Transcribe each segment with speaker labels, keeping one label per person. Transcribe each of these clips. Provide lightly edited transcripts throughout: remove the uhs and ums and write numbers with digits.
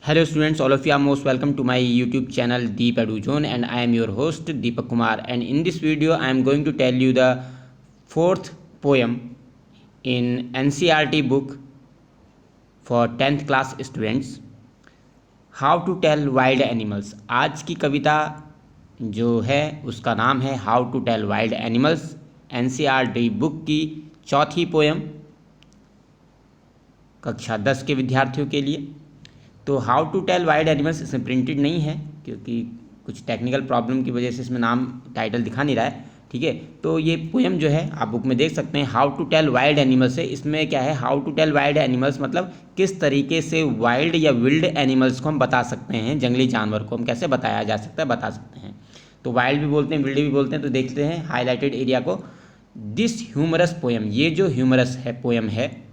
Speaker 1: Hello students, all of you are most welcome to my YouTube channel Deep Edu Zone, and I am your host Deepak Kumar, and in this video I am going to tell you the fourth poem in NCERT book for 10th class students, How to Tell Wild Animals। आज की कविता जो है उसका नाम है How to Tell Wild Animals, NCERT book की चौथी poem कक्षा 10 के विद्यार्थियों के लिए। तो how to tell wild animals इसमें प्रिंटेड नहीं है क्योंकि कुछ टेक्निकल प्रॉब्लम की वजह से इसमें नाम टाइटल दिखा नहीं रहा है। ठीक है, तो ये पोएम जो है आप बुक में देख सकते हैं, how to tell wild animals है। इसमें क्या है, how to tell wild animals मतलब किस तरीके से वाइल्ड या विल्ड एनिमल्स को हम बता सकते हैं, जंगली जानवर को हम कैसे बताया जा सकता है, बता सकते हैं। तो वाइल्ड भी बोलते हैं, विल्ड भी बोलते हैं। तो देखते हैं हाईलाइटेड एरिया को। दिस ह्यूमरस पोएम, ये जो ह्यूमरस है पोएम है,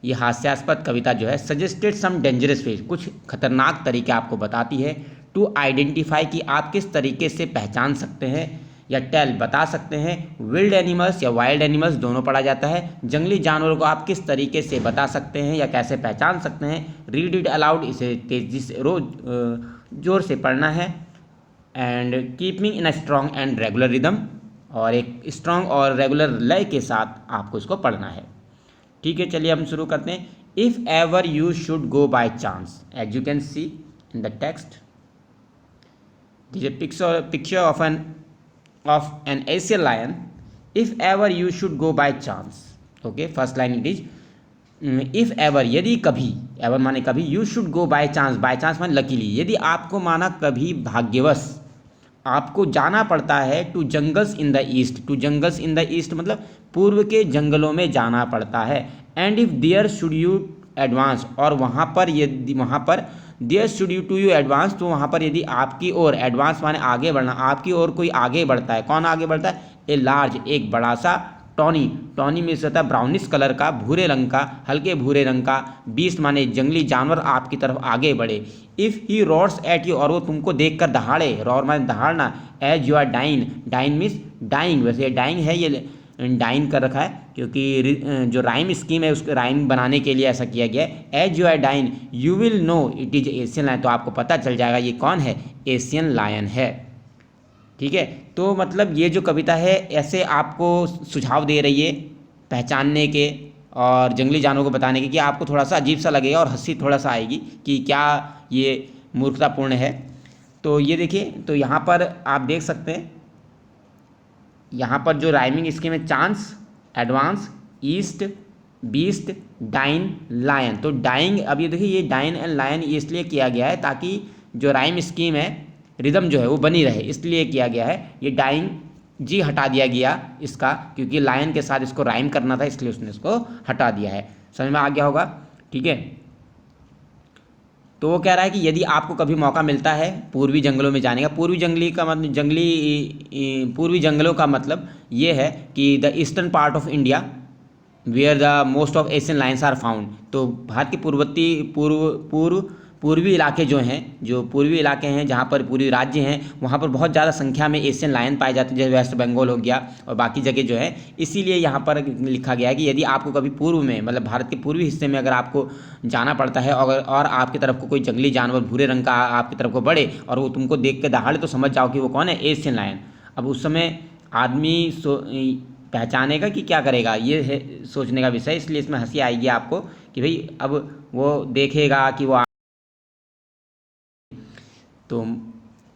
Speaker 1: ये हास्यास्पद कविता जो है, सजेस्टेड सम डेंजरस वेज, कुछ खतरनाक तरीके आपको बताती है, टू आइडेंटिफाई कि आप किस तरीके से पहचान सकते हैं या टेल बता सकते हैं विल्ड एनिमल्स या वाइल्ड एनिमल्स, दोनों पढ़ा जाता है। जंगली जानवरों को आप किस तरीके से बता सकते हैं या कैसे पहचान सकते हैं। रीड इट अलाउड, इसे तेजी से रोज जोर से पढ़ना है। And keeping in a strong and regular rhythm, और एक स्ट्रॉन्ग और रेगुलर लय के साथ आपको इसको पढ़ना है। ठीक है, चलिए हम शुरू करते हैं। If ever you should go by chance, as you can see in the text, this is picture of an Asian lion. If ever you should go by chance, okay, first line it is if ever, यदि कभी, ever माने कभी, you should go by chance माने luckily, यदि आपको माना कभी भाग्यवश आपको जाना पड़ता है to jungles in the east, to jungles in the east मतलब पूर्व के जंगलों में जाना पड़ता है। And if there should you advance, और वहाँ पर यदि, वहाँ पर there should you to you advance, तो वहाँ पर यदि आपकी ओर, एडवांस माने आगे बढ़ना, आपकी ओर कोई आगे बढ़ता है। कौन आगे बढ़ता है? ए लार्ज, एक बड़ा सा टॉनी, टॉनी मीन्स होता है ब्राउनिश कलर का, भूरे रंग का, हल्के भूरे रंग का। बीस्ट माने जंगली जानवर आपकी तरफ आगे बढ़े। If he roars at you, और वो तुमको देखकर दहाड़े, रोर माने दहाड़ना। As you are dyin', dyin' means dying, वैसे डाइंग है, ये डाइन कर रखा है क्योंकि जो राइम स्कीम है उसके राइम बनाने के लिए ऐसा किया गया है। As you are dine you will know it is Asian lion, तो आपको पता चल जाएगा ये कौन है, एशियन लायन है। ठीक है, तो मतलब ये जो कविता है ऐसे आपको सुझाव दे रही है पहचानने के और जंगली जानवरों को बताने के, कि आपको थोड़ा सा अजीब सा लगेगा और हंसी थोड़ा सा आएगी कि क्या ये मूर्खतापूर्ण है। तो ये देखिए, तो यहाँ पर आप देख सकते हैं, यहाँ पर जो राइमिंग स्कीम है, chance, advance, east, beast, dine, lion. तो डाइंग, अब ये देखिए, ये डाइन एंड लायन इसलिए किया गया है ताकि जो राइम स्कीम है, रिदम जो है वो बनी रहे, इसलिए किया गया है। ये डाइंग जी हटा दिया गया इसका, क्योंकि लायन के साथ इसको राइम करना था, इसलिए उसने इसको हटा दिया है। समझ में आ गया होगा? ठीक है, तो वो कह रहा है कि यदि आपको कभी मौका मिलता है पूर्वी जंगलों में जाने का, पूर्वी जंगली का मतलब पूर्वी जंगलों का मतलब ये है कि the eastern part of India where the most of Asian lions are found. तो भारत के पूर्वी इलाके जो हैं, जो पूर्वी इलाके हैं जहाँ पर पूर्वी राज्य हैं, वहाँ पर बहुत ज़्यादा संख्या में एशियन लायन पाए जाते हैं, जैसे वेस्ट बंगाल हो गया और बाकी जगह जो है। इसीलिए यहाँ पर लिखा गया है कि यदि आपको कभी पूर्व में, मतलब भारत के पूर्वी हिस्से में अगर आपको जाना पड़ता है और आपकी तरफ को कोई जंगली जानवर भूरे रंग का आपकी तरफ को बढ़े और वो तुमको देख के दहाड़े, तो समझ जाओ कि वो कौन है, एशियन लायन। अब उस समय आदमी पहचानेगा कि क्या करेगा, ये है सोचने का विषय। इसलिए इसमें हंसी आएगी आपको कि भाई अब वो देखेगा कि वो, तो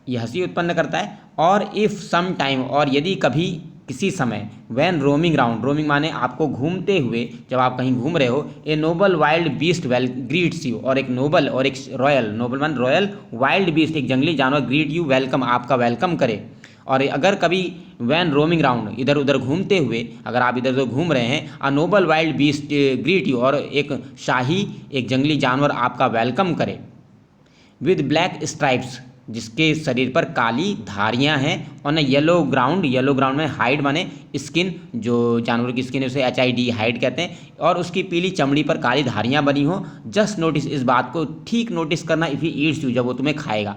Speaker 1: ये हंसी उत्पन्न करता है। और इफ़ सम टाइम, और यदि कभी किसी समय, व्हेन रोमिंग राउंड, रोमिंग माने आपको घूमते हुए, जब आप कहीं घूम रहे हो, a noble wild beast well greets you, और एक नोबल और एक रॉयल, नोबल मान रॉयल, वाइल्ड बीस्ट एक जंगली जानवर, ग्रीट यू वेलकम, आपका वेलकम करे। और अगर कभी वैन रोमिंग राउंड, इधर उधर घूमते हुए, अगर आप इधर उधर घूम रहे हैं, अ Nobel wild beast greet you, और एक शाही एक जंगली जानवर आपका वेलकम करे, विद ब्लैक स्ट्राइप्स, जिसके शरीर पर काली धारियां हैं, और न येलो ग्राउंड, येलो ग्राउंड में हाइड माने स्किन, जो जानवर की स्किन है उसे HID हाइड कहते हैं, और उसकी पीली चमड़ी पर काली धारियां बनी हो। जस्ट नोटिस, इस बात को ठीक नोटिस करना, इफ़ ही ईट्स यू, जब वो तुम्हें खाएगा।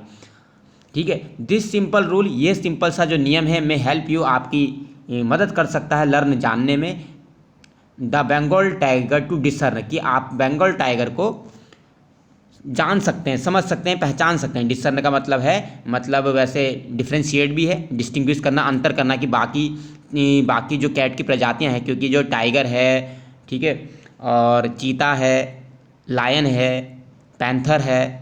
Speaker 1: ठीक है, दिस सिंपल रूल, ये सिंपल सा जो नियम है, में हेल्प यू, आपकी मदद कर सकता है लर्न, जानने में, the Bengal tiger to discern, कि आप बंगाल टाइगर को जान सकते हैं, समझ सकते हैं, पहचान सकते हैं। डिसर्न का मतलब है, मतलब वैसे डिफ्रेंशिएट भी है, डिस्टिंग्विश करना, अंतर करना कि बाकी जो कैट की प्रजातियां हैं, क्योंकि जो टाइगर है, ठीक है, और चीता है, लायन है, पैंथर है,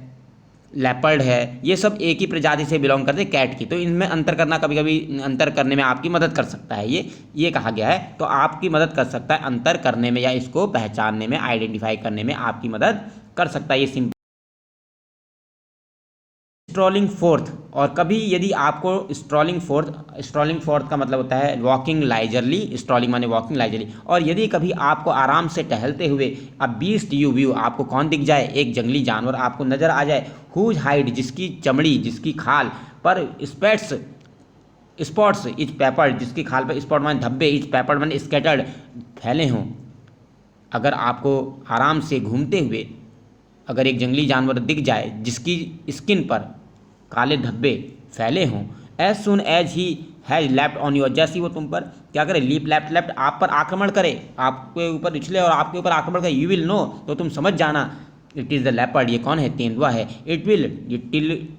Speaker 1: लेपर्ड है, ये सब एक ही प्रजाति से बिलोंग करते हैं, कैट की। तो इनमें अंतर करना कभी कभी अंतर करने में आपकी मदद कर सकता है, ये कहा गया है। तो आपकी मदद कर सकता है अंतर करने में, या इसको पहचानने में, आइडेंटिफाई करने में आपकी मदद कर सकता है। ये सिंपल स्ट्रॉलिंग फोर्थ। और कभी यदि आपको स्ट्रॉलिंग फोर्थ का मतलब होता है वॉकिंग लाइजरली, स्ट्रॉलिंग माने वॉकिंग लाइजरली। और यदि कभी आपको आराम से टहलते हुए अब बीस्ट यू व्यू, आपको कौन दिख जाए, एक जंगली जानवर आपको नजर आ जाए, हुज हाइड, जिसकी चमड़ी, जिसकी खाल पर स्पॉट्स इज पेपर्ड, जिसकी खाल पर स्पॉट माने धब्बे, इज पेपर्ड माने स्कैटर्ड, फैले हों। अगर आपको आराम से घूमते हुए अगर एक जंगली जानवर दिख जाए जिसकी स्किन पर काले धब्बे फैले हों, as soon as he has lapped on your, जैसी वो तुम पर क्या करे, लीप लैप्ट लैप्ट, आप पर आक्रमण करे, आपके ऊपर उछले और आपके ऊपर आक्रमण करे, यू विल नो, तो तुम समझ जाना, इट इज़ द लेपर्ड, ये कौन है, तेंदुआ है। इट विल, ये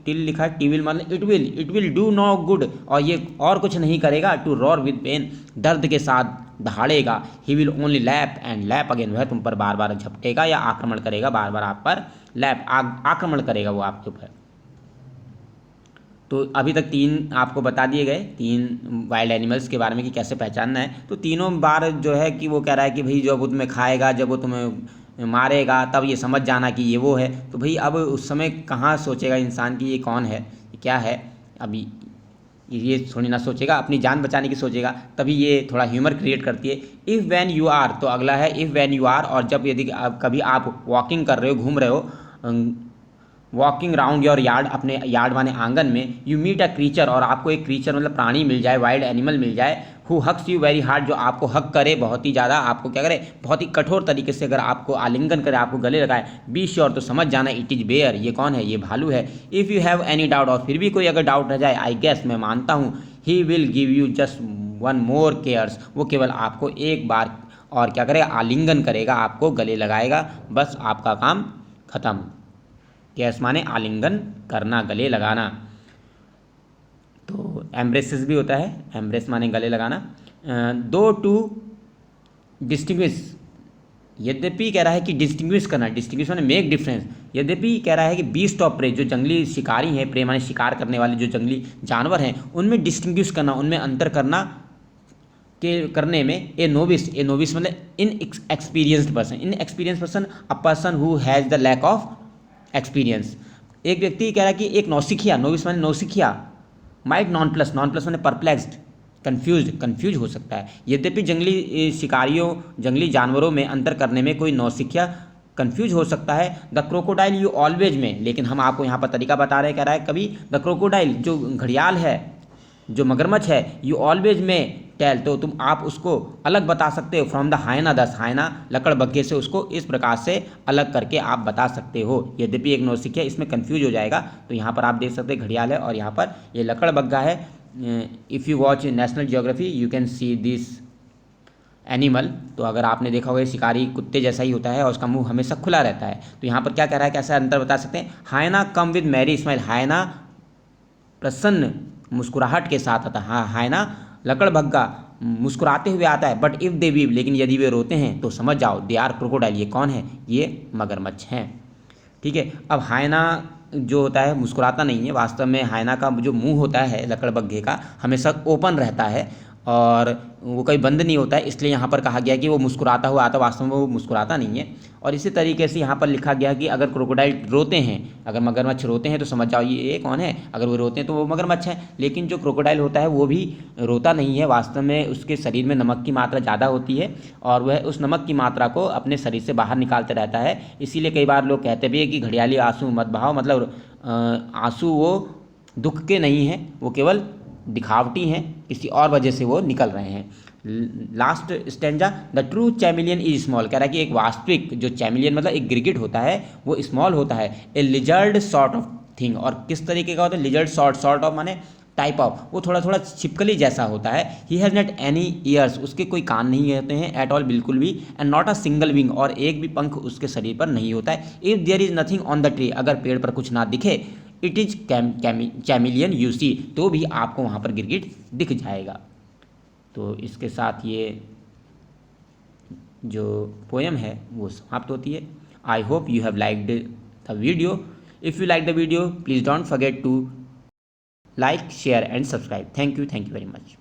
Speaker 1: टिल लिखा है, टी विल मतलब it will do no good, और ये और कुछ नहीं करेगा, टू रॉर विद पेन, दर्द के साथ दहाड़ेगा, he will only lap and lap again, वह तुम पर बार बार झपटेगा या आक्रमण करेगा, बार बार आप पर लैप आक्रमण करेगा वो आपके ऊपर। तो अभी तक 3 आपको बता दिए गए, 3 वाइल्ड एनिमल्स के बारे में कि कैसे पहचानना है। तो तीनों बार जो है कि वो कह रहा है कि भाई जब वो तुम्हें खाएगा, जब वो तुम्हें मारेगा, तब ये समझ जाना कि ये वो है। तो भाई अब उस समय कहाँ सोचेगा इंसान कि ये कौन है, ये क्या है, अभी ये थोड़ी ना सोचेगा, अपनी जान बचाने की सोचेगा। तभी ये थोड़ा ह्यूमर क्रिएट करती है। इफ़ वैन यू आर, तो अगला है इफ़ वैन यू आर, और जब यदि कभी आप वॉकिंग कर रहे हो, घूम रहे हो, वॉकिंग राउंड योर यार्ड, अपने यार्ड माने आंगन में, यू मीट अ क्रीचर, और आपको एक क्रीचर मतलब प्राणी मिल जाए, वाइल्ड एनिमल मिल जाए, हु हक्स यू वेरी हार्ड, जो आपको हक करे बहुत ही ज़्यादा, आपको क्या करे, बहुत ही कठोर तरीके से अगर आपको आलिंगन करे, आपको गले लगाए, बी श्योर, तो समझ जाना, इट इज़ बेयर, ये कौन है, ये भालू है। If you have any doubt, और फिर भी कोई अगर डाउट रह जाए, आई गेस, मैं मानता हूँ, he will give you just one more cares, वो केवल आपको एक बार और क्या करेगा, आलिंगन करेगा, आपको गले लगाएगा, बस आपका काम खत्म। केयर्स माने आलिंगन करना, गले लगाना। तो एम्ब्रेसेस भी होता है, एम्ब्रेस माने गले लगाना। दो टू डिस्टिंग्विश, यद्यपि कह रहा है कि डिस्टिंग्विश करना, डिस्टिंग्विश माने मेक डिफरेंस, यद्यपि कह रहा है कि बीस्ट ऑफ प्रे, जो जंगली शिकारी हैं, प्रे माने शिकार करने वाले जो जंगली जानवर हैं, उनमें डिस्टिंग्विश करना, उनमें अंतर करना के करने में, ए नोविस मतलब inexperienced person, inexperience person, a person who has the lack of experience. एक व्यक्ति कह रहा है कि एक नौसिखिया, नोविस माने नौसिखिया, माइट नॉन प्लस माने परप्लेक्स्ड, कंफ्यूज हो सकता है। यद्यपि जंगली शिकारियों, जंगली जानवरों में अंतर करने में कोई नौसिखिया कंफ्यूज हो सकता है। द क्रोकोडाइल यू ऑलवेज में, लेकिन हम आपको यहाँ पर तरीका बता रहे हैं, कह रहा है कभी द क्रोकोडाइल, जो घड़ियाल है, जो मगरमच्छ है, यू ऑलवेज में टेल, तो तुम आप उसको अलग बता सकते हो, फ्रॉम द हाइना, दस हाइना लकड़बग्घे से, उसको इस प्रकार से अलग करके आप बता सकते हो। यद्यपि एक नौसिखिया इसमें कंफ्यूज हो जाएगा, तो यहाँ पर आप देख सकते हैं घड़ियाल है और यहाँ पर ये लकड़बग्घा है। If you watch national geography you can see this animal, तो अगर आपने देखा होगा शिकारी कुत्ते जैसा ही होता है और उसका मुंह हमेशा खुला रहता है। तो यहाँ पर क्या कह रहा है, कैसा अंतर बता सकते हैं, हाइना कम विद मैरी स्माइल, हाइना प्रसन्न मुस्कुराहट के साथ आता है, हाँ हाइना लकड़बग्घा मुस्कुराते हुए आता है, बट इफ़ दे वीव, लेकिन यदि वे रोते हैं तो समझ जाओ दे आर क्रोकोडाइल, ये कौन है, ये मगरमच्छ हैं। ठीक है, अब हाइना जो होता है मुस्कुराता नहीं है, वास्तव में हाइना का जो मुंह होता है लकड़बग्घे का हमेशा ओपन रहता है और वो कभी बंद नहीं होता है, इसलिए यहाँ पर कहा गया कि वो मुस्कुराता हुआ आता, वास्तव में वो मुस्कुराता नहीं है। और इसी तरीके से यहाँ पर लिखा गया कि अगर क्रोकोडाइल रोते हैं, अगर मगरमच्छ रोते हैं तो समझ जाओ ये कौन है, अगर वो रोते हैं तो वो मगरमच्छ है। लेकिन जो क्रोकोडाइल होता है वो भी रोता नहीं है, वास्तव में उसके शरीर में नमक की मात्रा ज़्यादा होती है और वह उस नमक की मात्रा को अपने शरीर से बाहर निकालते रहता है। इसीलिए कई बार लोग कहते भी है कि घड़ियाली आंसू मत बहाओ, मतलब आंसू वो दुख के नहीं हैं, वो केवल दिखावटी हैं, किसी और वजह से वो निकल रहे हैं। Last stanza, the true chameleon is small, कह रहा है कि एक वास्तविक जो चैमिलियन मतलब एक गिरगिट होता है वो स्मॉल होता है, ए लिजर्ड सॉर्ट ऑफ थिंग, और किस तरीके का होता है, लिजर्ड सॉर्ट ऑफ माने टाइप ऑफ, वो थोड़ा थोड़ा छिपकली जैसा होता है। He has not any years, उसके कोई कान नहीं होते हैं एट ऑल, बिल्कुल भी। And not a single wing, और एक भी पंख उसके शरीर पर नहीं होता है। If there is nothing on the tree, अगर पेड़ पर कुछ ना दिखे, it is chameleon you see, तो भी आपको वहाँ पर गिरगिट दिख जाएगा। तो इसके साथ ये जो पोएम है वो समाप्त होती है। I hope you have liked the video. If you like the video, please don't forget to like, share and subscribe. Thank you very much.